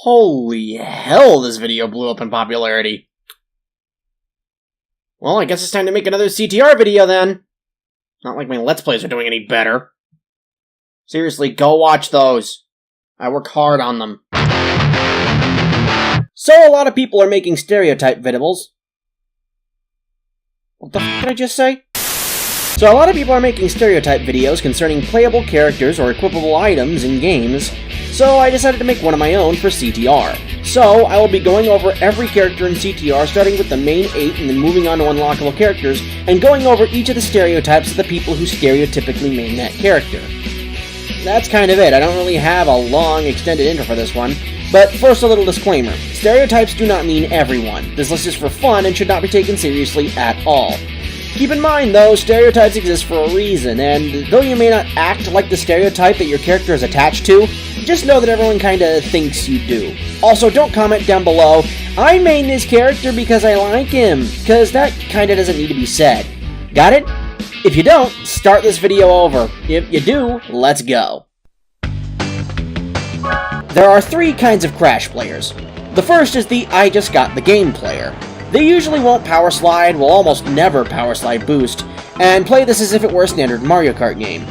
Holy hell, this video blew up in popularity. Well, I guess it's time to make another CTR video then. Not like my Let's Plays are doing any better. Seriously, go watch those. I work hard on them. So, a lot of people are making stereotype videos. What the f did I just say? So, a lot of people are making stereotype videos concerning playable characters or equipable items in games, so I decided to make one of my own for CTR. So, I will be going over every character in CTR, starting with the main 8 and then moving on to unlockable characters, and going over each of the stereotypes of the people who stereotypically main that character. That's kind of it. I don't really have a long, extended intro for this one. But first, a little disclaimer. Stereotypes do not mean everyone. This list is for fun and should not be taken seriously at all. Keep in mind, though, stereotypes exist for a reason, and though you may not act like the stereotype that your character is attached to, just know that everyone kinda thinks you do. Also, don't comment down below, I main this character because I like him, because that kinda doesn't need to be said. Got it? If you don't, start this video over. If you do, let's go. There are 3 kinds of Crash players. The first is the I just got the game player. They usually won't power slide, will almost never power slide boost, and play this as if it were a standard Mario Kart game.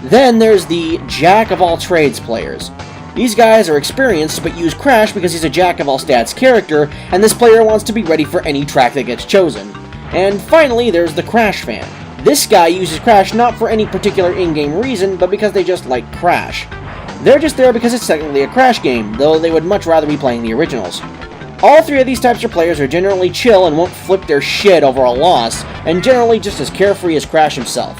Then there's the jack of all trades players. These guys are experienced but use Crash because he's a jack of all stats character, and this player wants to be ready for any track that gets chosen. And finally, there's the Crash fan. This guy uses Crash not for any particular in-game reason, but because they just like Crash. They're just there because it's technically a Crash game, though they would much rather be playing the originals. All 3 of these types of players are generally chill and won't flip their shit over a loss, and generally just as carefree as Crash himself.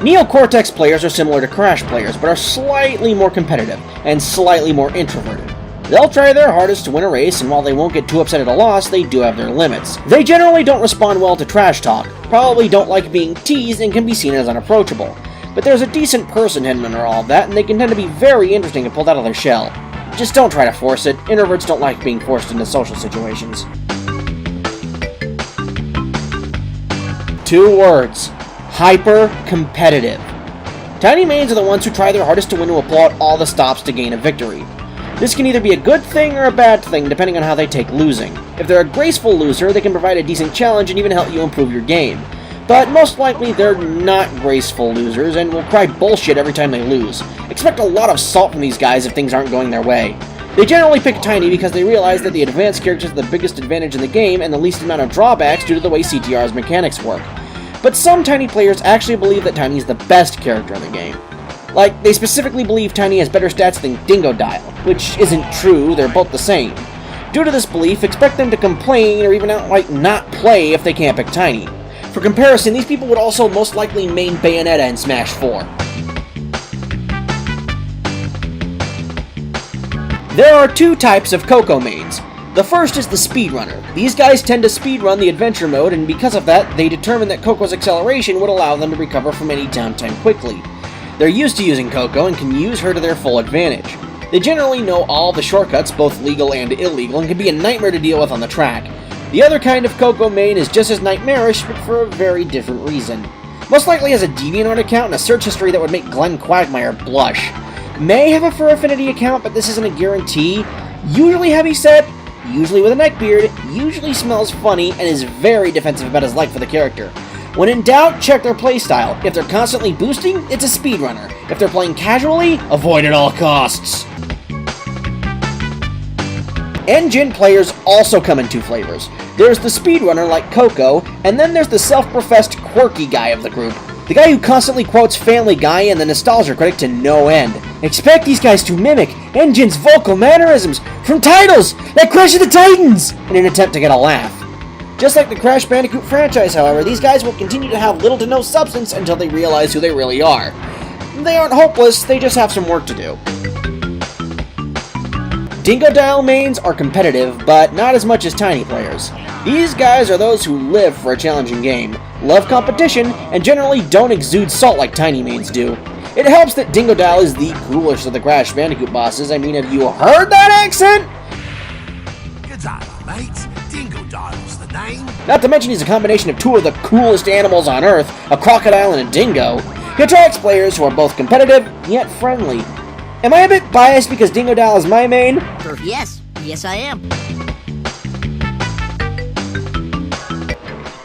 Neocortex players are similar to Crash players, but are slightly more competitive, and slightly more introverted. They'll try their hardest to win a race, and while they won't get too upset at a loss, they do have their limits. They generally don't respond well to trash talk, probably don't like being teased, and can be seen as unapproachable. But there's a decent person hidden under all of that, and they can tend to be very interesting and pulled out of their shell. Just don't try to force it. Introverts don't like being forced into social situations. 2 words. Hyper-competitive. Tiny mains are the ones who try their hardest to win and will pull out all the stops to gain a victory. This can either be a good thing or a bad thing, depending on how they take losing. If they're a graceful loser, they can provide a decent challenge and even help you improve your game. But most likely, they're not graceful losers and will cry bullshit every time they lose. Expect a lot of salt from these guys if things aren't going their way. They generally pick Tiny because they realize that the advanced characters are the biggest advantage in the game and the least amount of drawbacks due to the way CTR's mechanics work. But some Tiny players actually believe that Tiny is the best character in the game. Like, they specifically believe Tiny has better stats than Dingodile, which isn't true, they're both the same. Due to this belief, expect them to complain or even outright not play if they can't pick Tiny. For comparison, these people would also most likely main Bayonetta in Smash 4. There are 2 types of Coco mains. The first is the speedrunner. These guys tend to speedrun the adventure mode, and because of that, they determine that Coco's acceleration would allow them to recover from any downtime quickly. They're used to using Coco and can use her to their full advantage. They generally know all the shortcuts, both legal and illegal, and can be a nightmare to deal with on the track. The other kind of Coco main is just as nightmarish, but for a very different reason. Most likely has a DeviantArt account and a search history that would make Glenn Quagmire blush. May have a Fur Affinity account, but this isn't a guarantee. Usually heavy set, usually with a neckbeard, usually smells funny, and is very defensive about his like for the character. When in doubt, check their playstyle. If they're constantly boosting, it's a speedrunner. If they're playing casually, avoid at all costs. N.gin players also come in 2 flavors. There's the speedrunner like Coco, and then there's the self-professed quirky guy of the group. The guy who constantly quotes Family Guy and the nostalgia critic to no end. Expect these guys to mimic N.gin's vocal mannerisms from titles like Crash of the Titans in an attempt to get a laugh. Just like the Crash Bandicoot franchise, however, these guys will continue to have little to no substance until they realize who they really are. They aren't hopeless, they just have some work to do. Dingodile mains are competitive, but not as much as Tiny players. These guys are those who live for a challenging game, love competition, and generally don't exude salt like Tiny mains do. It helps that Dingodile is the coolest of the Crash Bandicoot bosses. I mean, have you heard that accent? Good day, mate. Dingodile's the name. Not to mention he's a combination of 2 of the coolest animals on Earth, a crocodile and a dingo. Untitled players who are both competitive, yet friendly. Am I a bit biased because Dingodile is my main? Yes. Yes, I am.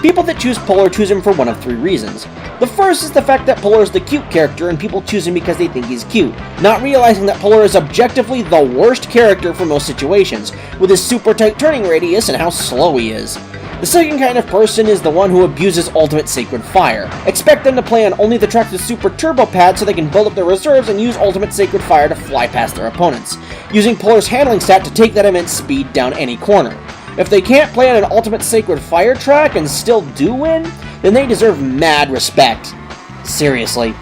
People that choose Polar choose him for one of three reasons. The first is the fact that Polar is the cute character and people choose him because they think he's cute, not realizing that Polar is objectively the worst character for most situations, with his super tight turning radius and how slow he is. The second kind of person is the one who abuses Ultimate Sacred Fire. Expect them to play on only the tracks with Super Turbo Pad so they can build up their reserves and use Ultimate Sacred Fire to fly past their opponents, using Polar's handling stat to take that immense speed down any corner. If they can't play on an Ultimate Sacred Fire track and still do win, then they deserve mad respect. Seriously.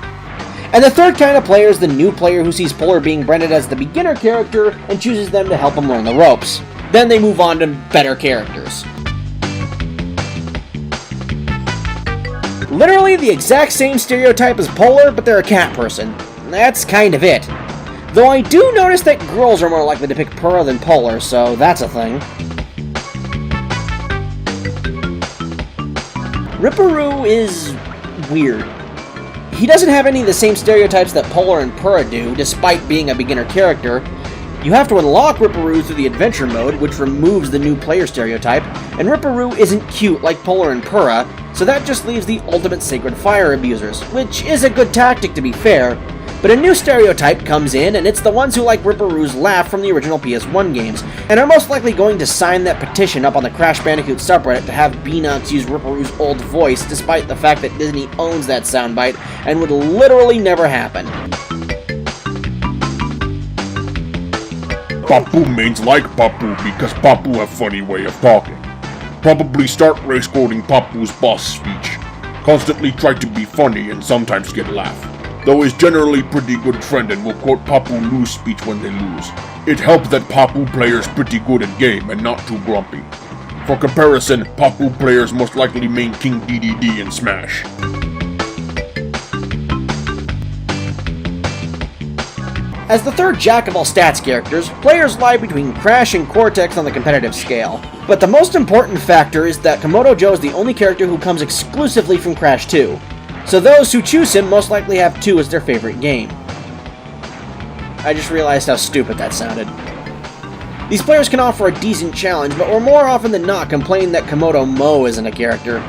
And the third kind of player is the new player who sees Polar being branded as the beginner character and chooses them to help him learn the ropes. Then they move on to better characters. Literally the exact same stereotype as Polar, but they're a cat person. That's kind of it. Though I do notice that girls are more likely to pick Purah than Polar, so that's a thing. Ripperoo is weird. He doesn't have any of the same stereotypes that Polar and Purah do, despite being a beginner character. You have to unlock Ripperoo through the adventure mode, which removes the new player stereotype, and Ripperoo isn't cute like Polar and Purah, so that just leaves the Ultimate Sacred Fire abusers, which is a good tactic to be fair. But a new stereotype comes in, and it's the ones who like Ripperoo's laugh from the original PS1 games, and are most likely going to sign that petition up on the Crash Bandicoot subreddit to have Beanox use Ripperoo's old voice, despite the fact that Disney owns that soundbite, and would literally never happen. Papu mains like Papu because Papu have funny way of talking. Probably start race quoting Papu's boss speech. Constantly try to be funny and sometimes get laugh. Though is generally pretty good friend and will quote Papu lose speech when they lose. It helps that Papu players pretty good in game and not too grumpy. For comparison, Papu players most likely main King DDD in Smash. As the third jack-of-all-stats characters, players lie between Crash and Cortex on the competitive scale. But the most important factor is that Komodo Joe is the only character who comes exclusively from Crash 2. So those who choose him most likely have 2 as their favorite game. I just realized how stupid that sounded. These players can offer a decent challenge, but will more often than not complain that Komodo Mo isn't a character.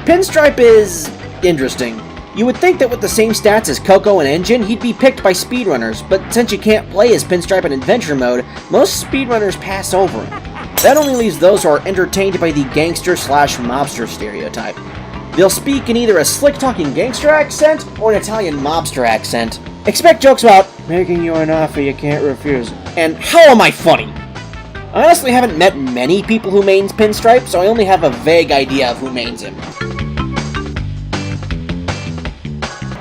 Pinstripe is interesting. You would think that with the same stats as Coco and n.gin, he'd be picked by speedrunners, but since you can't play as Pinstripe in adventure mode, most speedrunners pass over him. That only leaves those who are entertained by the gangster/mobster stereotype. They'll speak in either a slick-talking gangster accent or an Italian mobster accent. Expect jokes about making you an offer you can't refuse, and how am I funny? I honestly haven't met many people who mains Pinstripe, so I only have a vague idea of who mains him.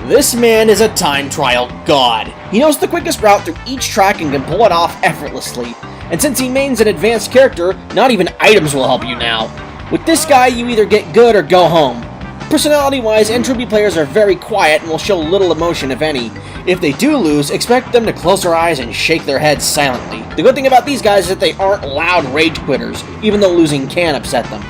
This man is a time trial god. He knows the quickest route through each track and can pull it off effortlessly. And since he mains an advanced character, not even items will help you now. With this guy, you either get good or go home. Personality-wise, Entropy players are very quiet and will show little emotion, if any. If they do lose, expect them to close their eyes and shake their heads silently. The good thing about these guys is that they aren't loud rage quitters, even though losing can upset them.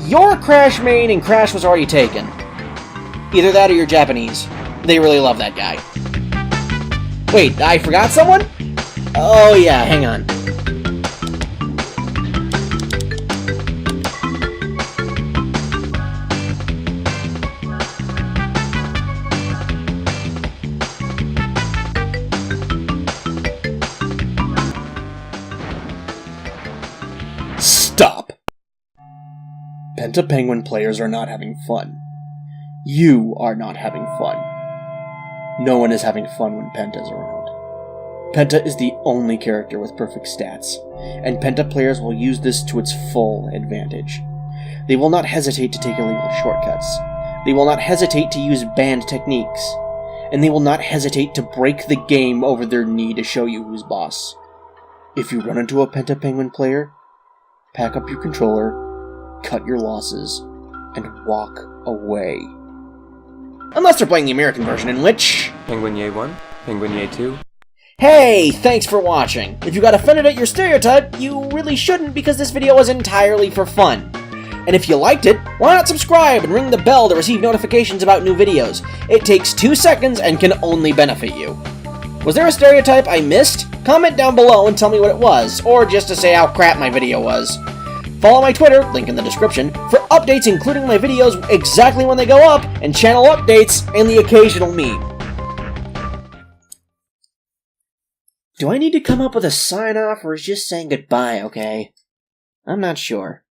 You're a Crash main and Crash was already taken. Either that or you're Japanese. They really love that guy. Wait, I forgot someone? Oh yeah, hang on. Stop! Penta Penguin players are not having fun. You are not having fun. No one is having fun when Penta's around. Penta is the only character with perfect stats, and Penta players will use this to its full advantage. They will not hesitate to take illegal shortcuts. They will not hesitate to use banned techniques. And they will not hesitate to break the game over their need to show you who's boss. If you run into a Penta Penguin player, pack up your controller, cut your losses, and walk away. Unless they're playing the American version, in which... Penguin Ye 1, Penguin Ye 2. Hey, thanks for watching. If you got offended at your stereotype, you really shouldn't because this video was entirely for fun. And if you liked it, why not subscribe and ring the bell to receive notifications about new videos? It takes 2 seconds and can only benefit you. Was there a stereotype I missed? Comment down below and tell me what it was, or just to say how crap my video was. Follow my Twitter, link in the description, for updates including my videos exactly when they go up, and channel updates, and the occasional meme. Do I need to come up with a sign-off, or is just saying goodbye okay? I'm not sure.